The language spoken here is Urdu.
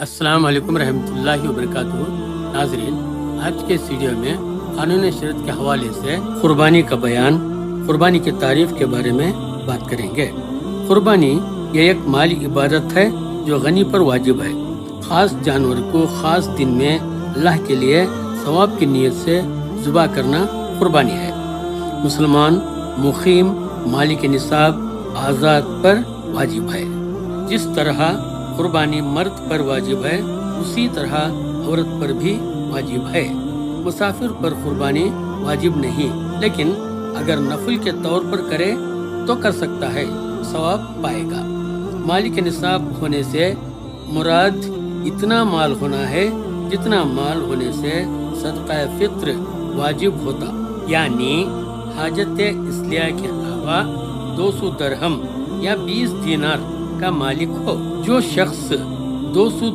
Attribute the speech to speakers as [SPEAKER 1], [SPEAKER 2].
[SPEAKER 1] السلام علیکم رحمۃ اللہ وبرکاتہ۔ ناظرین، آج کے اس ویڈیو میں قانون شریعت کے حوالے سے قربانی کا بیان، قربانی کی تعریف کے بارے میں بات کریں گے۔ قربانی یہ ایک مالی عبادت ہے جو غنی پر واجب ہے۔ خاص جانور کو خاص دن میں اللہ کے لیے ثواب کی نیت سے ذبح کرنا قربانی ہے۔ مسلمان مقیم مالک نصاب آزاد پر واجب ہے۔ جس طرح قربانی مرد پر واجب ہے، اسی طرح عورت پر بھی واجب ہے۔ مسافر پر قربانی واجب نہیں، لیکن اگر نفل کے طور پر کرے تو کر سکتا ہے، ثواب پائے گا۔ مالک نصاب ہونے سے مراد اتنا مال ہونا ہے جتنا مال ہونے سے صدقہ فطر واجب ہوتا، یعنی حاجت اصلیہ کے علاوہ 200 درہم یا 20 دینار کا مالک ہو۔ جو شخص 200